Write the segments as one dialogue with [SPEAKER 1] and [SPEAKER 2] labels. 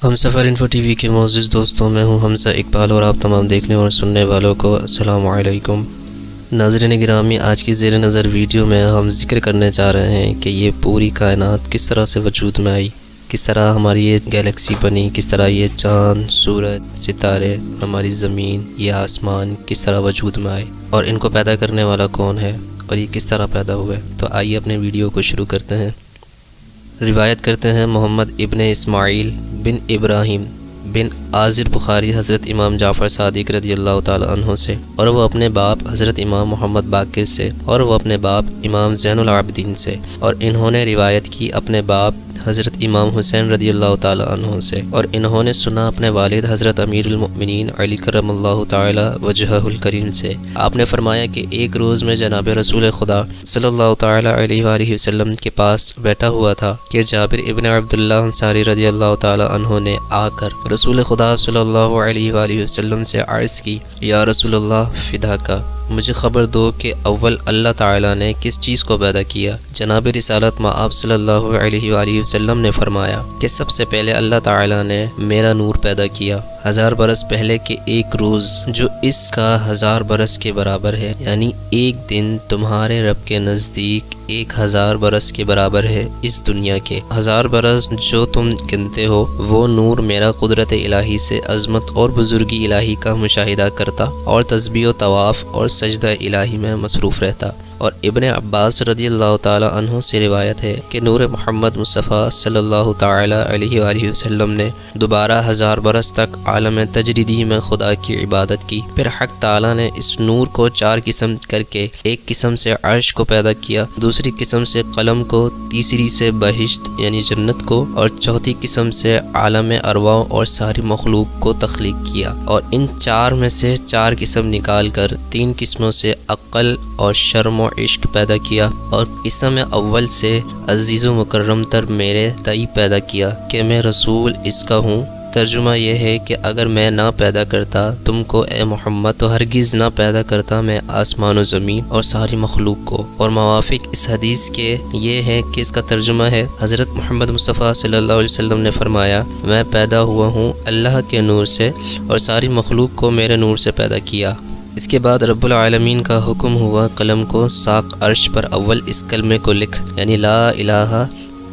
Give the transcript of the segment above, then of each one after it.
[SPEAKER 1] ہم سفر info T V کے معزز دوستوں، میں ہوں حمزہ اقبال اور آپ تمام دیکھنے اور سننے والوں کو السلام علیکم۔ ناظرین گرامی، آج کی زیر نظر ویڈیو میں ہم ذکر کرنے جا رہے ہیں کہ یہ پوری کائنات کس طرح سے وجود میں آئی، کس طرح ہماری یہ گیلیکسی بنی، کس طرح یہ چاند، سورج، ستارے، ہماری زمین، یہ آسمان کس طرح وجود میں آئے اور ان کو پیدا کرنے والا کون ہے اور یہ کس طرح پیدا ہوئے۔ تو آئیے اپنے ویڈیو کو شروع کرتے ہیں۔ روایت کرتے ہیں محمد ابن اسماعیل بن ابراہیم بن عازر بخاری حضرت امام جعفر صادق رضی اللہ تعالی عنہ سے، اور وہ اپنے باپ حضرت امام محمد باقر سے، اور وہ اپنے باپ امام زین العابدین سے، اور انہوں نے روایت کی اپنے باپ حضرت امام حسین رضی اللہ تعالی عنہ سے، اور انہوں نے سنا اپنے والد حضرت امیر المؤمنین علی کرم اللہ تعالی وجہہ الکریم سے۔ آپ نے فرمایا کہ ایک روز میں جناب رسول خدا صلی اللہ تعالی علیہ وآلہ وسلم کے پاس بیٹھا ہوا تھا کہ جابر ابن عبداللہ انصاری رضی اللہ تعالی عنہ نے آ کر رسول خدا صلی اللہ علیہ وآلہ وسلم سے عرض کی، یا رسول اللہ فداکا، مجھے خبر دو کہ اول اللہ تعالیٰ نے کس چیز کو پیدا کیا؟ جناب رسالت مآب صلی اللہ علیہ وآلہ وسلم نے فرمایا کہ سب سے پہلے اللہ تعالیٰ نے میرا نور پیدا کیا، 1000 برس پہلے کے ایک روز جو اس کا 1000 برس کے برابر ہے، یعنی ایک دن تمہارے رب کے نزدیک 1000 برس کے برابر ہے اس دنیا کے۔ 1000 برس جو تم گنتے ہو وہ نور میرا قدرت الہی سے عظمت اور بزرگی الہی کا مشاہدہ کرتا اور تسبیح و طواف اور سجدہ الہی میں مصروف رہتا۔ اور ابن عباس رضی اللہ تعالی عنہ سے روایت ہے کہ نور محمد مصطفیٰ صلی اللہ تعالی علیہ وآلہ وسلم نے دوبارہ 1000 برس تک عالم تجریدی میں خدا کی عبادت کی۔ پھر حق تعالیٰ نے اس نور کو 4 قسم کر کے، ایک قسم سے عرش کو پیدا کیا، دوسری قسم سے قلم کو، تیسری سے بہشت یعنی جنت کو، اور چوتھی قسم سے عالم ارواح اور ساری مخلوق کو تخلیق کیا۔ اور ان 4 میں سے 4 قسم نکال کر 3 قسموں سے عقل اور شرم و عشق پیدا کیا، اور قسم اول سے عزیز و مکرم تر میرے تئی پیدا کیا کہ میں رسول اس کا ہوں۔ ترجمہ یہ ہے کہ اگر میں نہ پیدا کرتا تم کو اے محمد تو ہرگز نہ پیدا کرتا میں آسمان و زمین اور ساری مخلوق کو۔ اور موافق اس حدیث کے یہ ہے کہ اس کا ترجمہ ہے، حضرت محمد مصطفیٰ صلی اللہ علیہ وسلم نے فرمایا، میں پیدا ہوا ہوں اللہ کے نور سے اور ساری مخلوق کو میرے نور سے پیدا کیا۔ اس کے بعد رب العالمین کا حکم ہوا قلم کو ساق عرش پر اول اس کلمے کو لکھ، یعنی لا الہ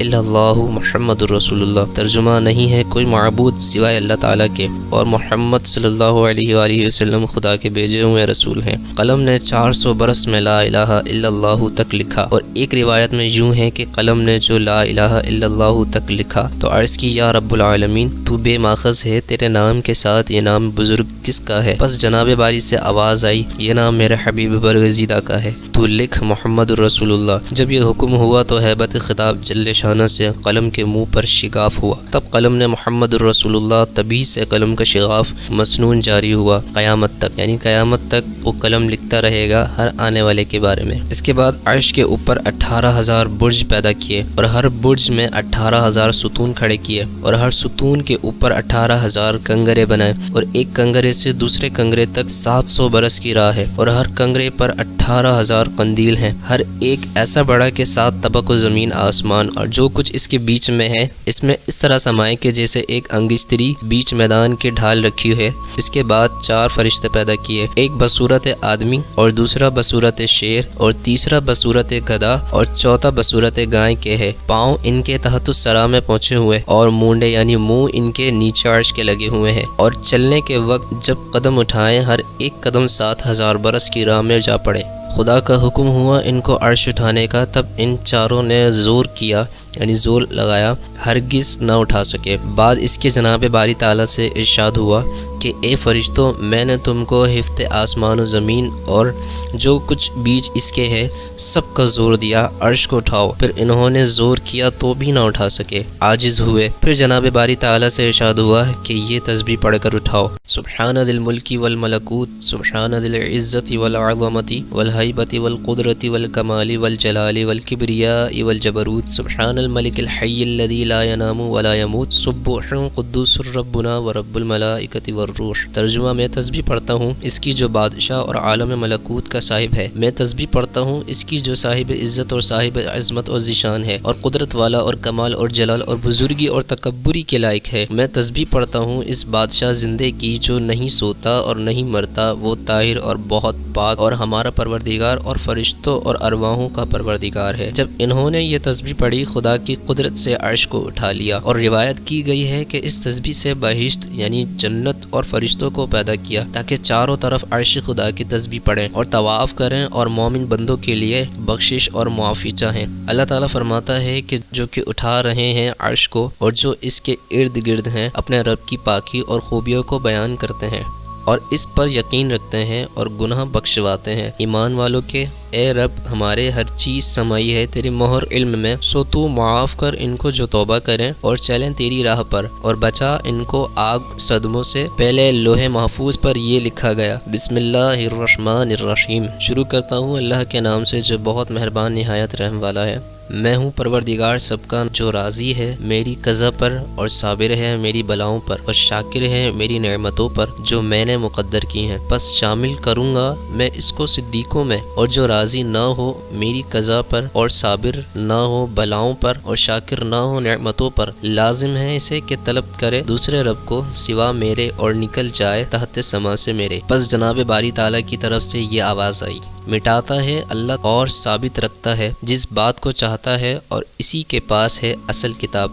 [SPEAKER 1] الا اللہ محمد الرسول اللہ۔ ترجمہ نہیں ہے کوئی معبود سوائے اللہ تعالیٰ کے، اور محمد صلی اللہ علیہ وآلہ وسلم خدا کے بھیجے ہوئے رسول ہیں۔ قلم نے 400 برس میں لا الہ الا اللہ تک لکھا، اور ایک روایت میں یوں ہے کہ قلم نے جو لا الہ الا اللہ تک لکھا تو عرض کی، یا رب العالمین تو بے ماخذ ہے، تیرے نام کے ساتھ یہ نام بزرگ کس کا ہے؟ پس جناب باری سے آواز آئی، یہ نام میرے حبیب برگزیدہ کا ہے، تو لکھ محمد الرسول اللہ۔ جب یہ حکم ہوا تو ہیبت خطاب جل شانہ سے قلم کے منہ پر شگاف ہوا، تب قلم نے محمد الرسول اللہ، تبھی سے قلم کا شگاف مسنون جاری ہوا قیامت تک، یعنی قیامت تک وہ قلم لکھتا رہے گا ہر آنے والے کے بارے میں۔ اس کے بعد عرش کے اوپر 18,000 برج پیدا کیے، اور ہر برج میں 18,000 ستون کھڑے کیے، اور ہر ستون کے اوپر 18,000 کنگرے بنائے، اور ایک کنگرے سے دوسرے کنگرے تک 700 برس کی راہ ہے، اور ہر کنگرے پر 18,000 قندیل ہیں، ہر ایک ایسا بڑا کہ 7 طبق و زمین آسمان اور جو کچھ اس کے بیچ میں ہے اس میں اس طرح سمائے کہ جیسے ایک انگشتری بیچ میدان کے ڈھال رکھی ہے۔ اس کے بعد 4 فرشتے پیدا کیے، ایک بصورت آدمی، اور دوسرا بصورت شیر، اور تیسرا بصورت گدھا، اور چوتھا بصورت گائے کے ہے۔ پاؤں ان کے تحت الثری میں پہنچے ہوئے، اور مونڈے یعنی منہ ان کے نیچے عرش کے لگے ہوئے ہیں، اور چلنے کے وقت جب قدم اٹھائیں ہر ایک قدم 7,000 برس کی راہ میں جا پڑے۔ خدا کا حکم ہوا ان کو عرش اٹھانے کا، تب ان چاروں نے زور کیا، یعنی زور لگایا، ہرگز نہ اٹھا سکے۔ بعد اس کے جناب باری تعالیٰ سے ارشاد ہوا کہ اے فرشتوں، میں نے تم کو حفظ آسمان و زمین اور جو کچھ بیچ اس کے ہے سب کا زور دیا، عرش کو اٹھاؤ۔ پھر انہوں نے زور کیا تو بھی نہ اٹھا سکے، عاجز ہوئے۔ پھر جناب باری تعالیٰ سے ارشاد ہوا کہ یہ تسبیح پڑھ کر اٹھاؤ، سبحان ذی الملک والملکوت، سبحان ذی العزت والعظمت والہیبت والقدرت والکمال والجلال والکبریاء والجبروت، سبحان الملك الحي الذي لا ينام ولا يموت سبوح قدوس ربنا ورب الملائکۃ والروح۔ ترجمہ: میں تسبیح پڑھتا ہوں اس کی جو بادشاہ اور عالم ملکوت کا صاحب ہے، میں تسبیح پڑھتا ہوں اس کی جو صاحب عزت اور صاحب عظمت اور ذیشان ہے اور قدرت والا اور کمال اور جلال اور بزرگی اور تکبری کے لائق ہے۔ میں تسبیح پڑھتا ہوں اس بادشاہ زندے کی جو نہیں سوتا اور نہیں مرتا، وہ طاہر اور بہت پاک اور ہمارا پروردگار اور فرشتوں اور ارواحوں کا پروردگار ہے۔ جب انہوں نے یہ تسبیح پڑھی، خدا کی قدرت سے عرش کو اٹھا لیا، اور روایت کی گئی ہے کہ اس تسبیح سے بہشت یعنی جنت اور فرشتوں کو پیدا کیا تاکہ چاروں طرف عرش خدا کی تسبیح پڑھیں اور طواف کریں اور مومن بندوں کے لیے بخشش اور معافی چاہیں۔ اللہ تعالیٰ فرماتا ہے کہ جو کہ اٹھا رہے ہیں عرش کو اور جو اس کے ارد گرد ہیں، اپنے رب کی پاکی اور خوبیوں کو بیان کرتے ہیں اور اس پر یقین رکھتے ہیں اور گناہ بخشواتے ہیں۔ ایمان والوں کے اے رب، ہمارے ہر چیز سمائی ہے تیری مہر علم میں، سو تو معاف کر ان کو جو توبہ کریں اور چلیں تیری راہ پر، اور بچا ان کو آگ صدموں سے۔ پہلے لوح محفوظ پر یہ لکھا گیا: بسم اللہ الرحمن الرحیم۔ شروع کرتا ہوں اللہ کے نام سے جو بہت مہربان نہایت رحم والا ہے۔ میں ہوں پروردگار سب کا جو راضی ہے میری قضا پر اور صابر ہے میری بلاؤں پر اور شاکر ہے میری نعمتوں پر جو میں نے مقدر کی ہیں۔ پس شامل کروں گا میں اس کو صدیقوں میں، اور جو راضی نہ ہو میری قضا پر اور صابر نہ ہو بلاؤں پر اور شاکر نہ ہو نعمتوں پر، لازم ہے اسے کہ طلب کرے دوسرے رب کو سوا میرے اور نکل جائے تحت سما سے میرے۔ پس جناب باری تعالیٰ کی طرف سے یہ آواز آئی: مٹاتا ہے اللہ اور ثابت رکھتا ہے جس بات کو چاہتا ہے، اور اسی کے پاس ہے اصل کتاب۔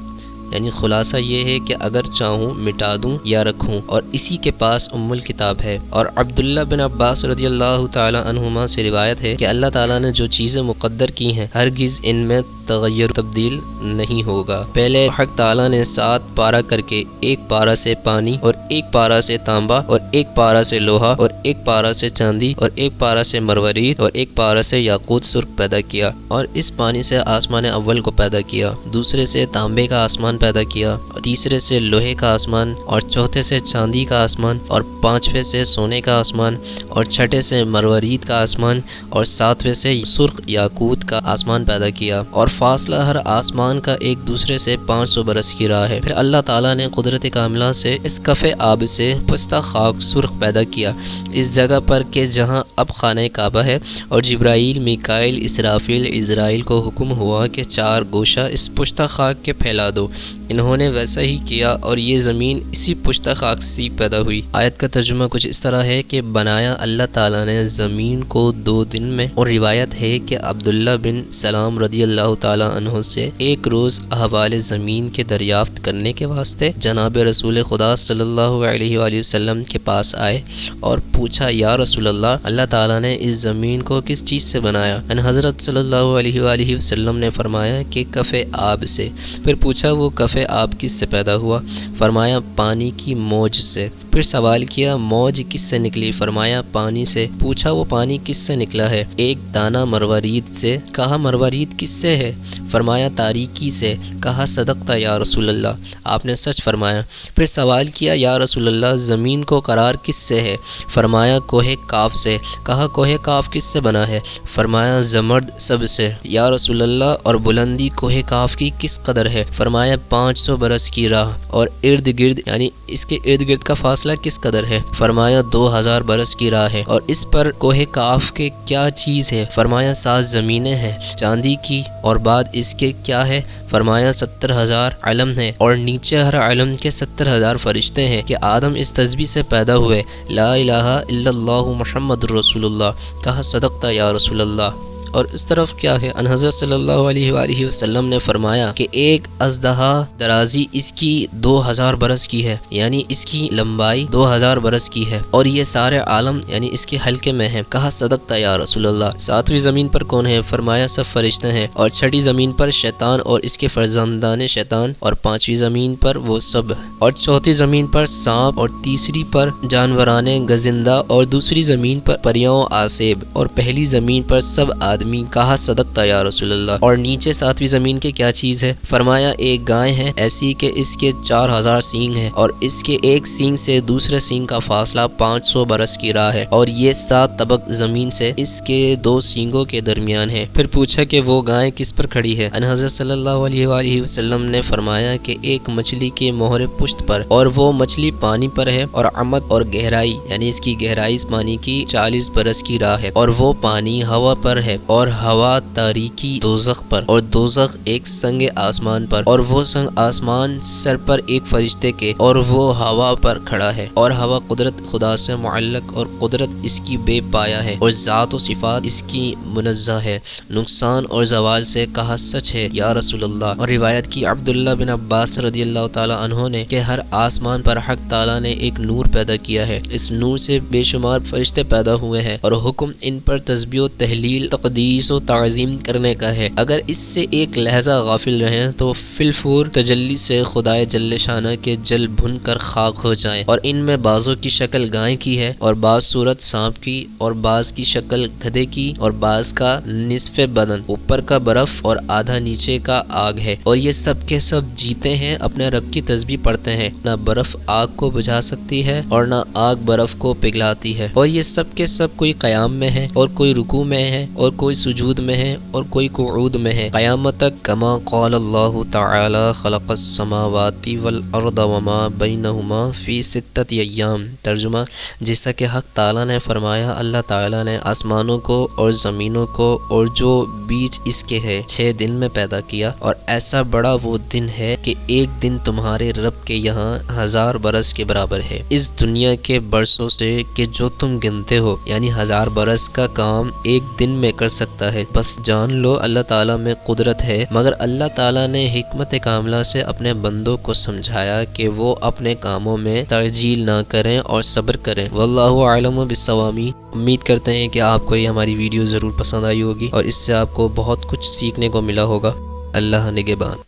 [SPEAKER 1] یعنی خلاصہ یہ ہے کہ اگر چاہوں مٹا دوں یا رکھوں، اور اسی کے پاس ام الکتاب ہے۔ اور عبداللہ بن عباس رضی اللہ تعالی عنہما سے روایت ہے کہ اللہ تعالیٰ نے جو چیزیں مقدر کی ہیں ہرگز ان میں تغیر تبدیل نہیں ہوگا۔ پہلے حق تعالیٰ نے 7 پارہ کر کے، ایک پارہ سے پانی اور ایک پارہ سے تانبا اور ایک پارہ سے لوہا اور ایک پارہ سے چاندی اور ایک پارہ سے مروارید اور ایک پارہ سے یاقوت سرخ پیدا کیا، اور اس پانی سے آسمان اول کو پیدا کیا، دوسرے سے تانبے کا آسمان پیدا کیا، تیسرے سے لوہے کا آسمان، اور چوتھے سے چاندی کا آسمان، اور پانچویں سے سونے کا آسمان، اور چھٹے سے مروارید کا آسمان، اور ساتویں سے سرخ یاقوت کا آسمان پیدا کیا، اور فاصلہ ہر آسمان کا ایک دوسرے سے 500 برس کی راہ ہے۔ پھر اللہ تعالیٰ نے قدرت کاملہ سے اس کف آب سے پستہ خاک سرخ پیدا کیا اس جگہ پر کہ جہاں اب خانہ کعبہ ہے، اور جبرائیل، میکائیل، اسرافیل، عزرائیل کو حکم ہوا کہ 4 گوشہ اس پشتہ خاک کے پھیلا دو۔ انہوں نے ویسا ہی کیا اور یہ زمین اسی پشتہ خاک سے پیدا ہوئی۔ آیت کا ترجمہ کچھ اس طرح ہے کہ بنایا اللہ تعالیٰ نے زمین کو 2 دن میں، اور روایت ہے کہ عبداللہ بن سلام رضی اللہ تعالیٰ عنہ سے ایک روز احوال زمین کے دریافت کرنے کے واسطے جناب رسول خدا صلی اللہ علیہ وآلہ وسلم کے پاس آئے اور پوچھا: یا رسول اللہ، اللہ تعالیٰ نے اس زمین کو کس چیز سے بنایا؟ ان حضرت صلی اللہ علیہ وآلہ وسلم نے فرمایا کہ کف آب سے۔ پھر پوچھا: وہ کف آب کس سے پیدا ہوا؟ فرمایا: پانی کی موج سے۔ پھر سوال کیا: موج کس سے نکلی؟ فرمایا: پانی سے۔ پوچھا: وہ پانی کس سے نکلا ہے؟ ایک دانہ مروارید سے۔ کہا: مروارید کس سے ہے؟ فرمایا: تاریکی سے۔ کہا: صدقت یا رسول اللہ، آپ نے سچ فرمایا۔ پھر سوال کیا: یا رسول اللہ، زمین کو قرار کس سے ہے؟ فرمایا: کوہ کاف سے۔ کہا: کوہ کاف کس سے بنا ہے؟ فرمایا: زمرد سب سے۔ یا رسول اللہ، اور بلندی کوہ کاف کی کس قدر ہے؟ فرمایا: 500 برس کی راہ، اور ارد گرد یعنی اس کے ارد گرد کا فاصلہ کس قدر ہے؟ فرمایا: 2000 برس کی راہ ہے۔ اور اس پر کوہ کاف کے کیا چیز ہے؟ فرمایا: 7 زمینیں ہیں چاندی کی، اور بعد اس کے کیا ہے؟ فرمایا: 70,000 علم ہے، اور نیچے ہر علم کے 70,000 فرشتے ہیں کہ آدم اس تسبیح سے پیدا ہوئے: لا الہ الا اللہ محمد رسول اللہ۔ کہا: صدقت یا رسول اللہ۔ اور اس طرف کیا ہے؟ ان حضرت صلی اللہ علیہ وآلہ وسلم نے فرمایا کہ ایک اژدہا درازی اس کی 2000 برس کی ہے، یعنی اس کی لمبائی 2000 برس کی ہے، اور یہ سارے عالم یعنی اس کے حلقے میں ہیں۔ کہا: صدقت یا رسول اللہ۔ 7ویں زمین پر کون ہے؟ فرمایا: سب فرشتے ہیں، اور 6ٹھی زمین پر شیطان اور اس کے فرزندان شیطان، اور 5ویں زمین پر وہ سب، اور 4تھی زمین پر سانپ، اور تیسری پر جانوران گزندہ، اور دوسری زمین پر پریوں آسیب، اور پہلی زمین پر سب آدمی، کہا صدقتا یا رسول اللہ، اور نیچے ساتویں زمین کے کیا چیز ہے؟ فرمایا ایک گائے ہے ایسی کہ اس کے 4000 سینگ ہیں اور اس کے ایک سینگ سے دوسرے سینگ کا فاصلہ 500 برس کی راہ ہے، اور یہ 7 طبق زمین سے اس کے 2 سینگوں کے درمیان ہے۔ پھر پوچھا کہ وہ گائے کس پر کھڑی ہے؟ ان حضرت صلی اللہ علیہ وآلہ وسلم نے فرمایا کہ ایک مچھلی کے مہر پشت پر، اور وہ مچھلی پانی پر ہے، اور عمق اور گہرائی یعنی اس کی گہرائی اس پانی کی 40 برس کی راہ ہے، اور وہ پانی ہوا پر ہے، اور ہوا تاریکی دوزخ پر، اور دوزخ ایک سنگ آسمان پر، اور وہ سنگ آسمان سر پر ایک فرشتے کے، اور وہ ہوا پر کھڑا ہے، اور ہوا قدرت خدا سے معلق اور قدرت اس کی بے پایا ہے، اور ذات و صفات اس کی منزہ ہے، نقصان اور زوال سے۔ کہا سچ ہے یا رسول اللہ۔ اور روایت کی عبداللہ بن عباس رضی اللہ تعالی عنہ نے کہ ہر آسمان پر حق تعالی نے ایک نور پیدا کیا ہے، اس نور سے بے شمار فرشتے پیدا ہوئے ہیں، اور حکم ان پر تسبیح و تحلیل، تقدیس و تعظیم کرنے کا ہے۔ اگر اس سے ایک لحظہ غافل رہیں تو فی الفور تجلی سے خدائے جل شانہ کے جل بھن کر خاک ہو جائیں۔ اور ان میں بعضوں کی شکل گائے کی ہے، اور بعض صورت سانپ کی، اور بعض کی شکل گدھے کی، اور بعض کا نصف بدن اوپر کا برف اور آدھا نیچے کا آگ ہے، اور یہ سب کے سب جیتے ہیں، اپنے رب کی تسبیح پڑھتے ہیں۔ نہ برف آگ کو بجھا سکتی ہے اور نہ آگ برف کو پگھلاتی ہے، اور یہ سب کے سب کوئی قیام میں ہے، اور کوئی رکوع میں ہے، اور کوئی سجود میں ہے، اور کوئی قعود میں ہے، قیامت تک۔ کما قال اللہ تعالی خلق السماوات والارض وما بینہما فی 6 ایام۔ ترجمہ، جیسا کہ حق تعالی نے فرمایا، اللہ تعالی نے آسمانوں کو اور زمینوں کو اور جو بیچ اس کے ہے 6 دن میں پیدا کیا، اور ایسا بڑا وہ دن ہے کہ ایک دن تمہارے رب کے یہاں 1000 برس کے برابر ہے، اس دنیا کے برسوں سے کہ جو تم گنتے ہو، یعنی 1000 برس کا کام ایک دن میں کر سکتا ہے۔ بس جان لو اللہ تعالیٰ میں قدرت ہے، مگر اللہ تعالیٰ نے حکمت کاملہ سے اپنے بندوں کو سمجھایا کہ وہ اپنے کاموں میں ترجیل نہ کریں اور صبر کریں۔ واللہ اعلم بالصواب۔ امید کرتے ہیں کہ آپ کو یہ ہماری ویڈیو ضرور پسند آئی ہوگی، اور اس سے آپ کو بہت کچھ سیکھنے کو ملا ہوگا۔ اللہ نگہبان۔